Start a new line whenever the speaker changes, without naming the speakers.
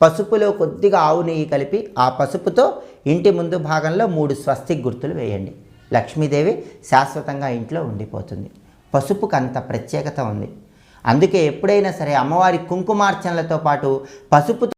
పసుపులో కొద్దిగా ఆవు నెయ్యి కలిపి ఆ పసుపుతో ఇంటి ముందు భాగంలో 3 స్వస్తిక్ గుర్తులు వేయండి. లక్ష్మీదేవి శాశ్వతంగా ఇంట్లో ఉండిపోతుంది. పసుపుకు అంత ప్రత్యేకత ఉంది. అందుకే ఎప్పుడైనా సరే అమ్మవారి కుంకుమార్చనలతో పాటు పసుపుతో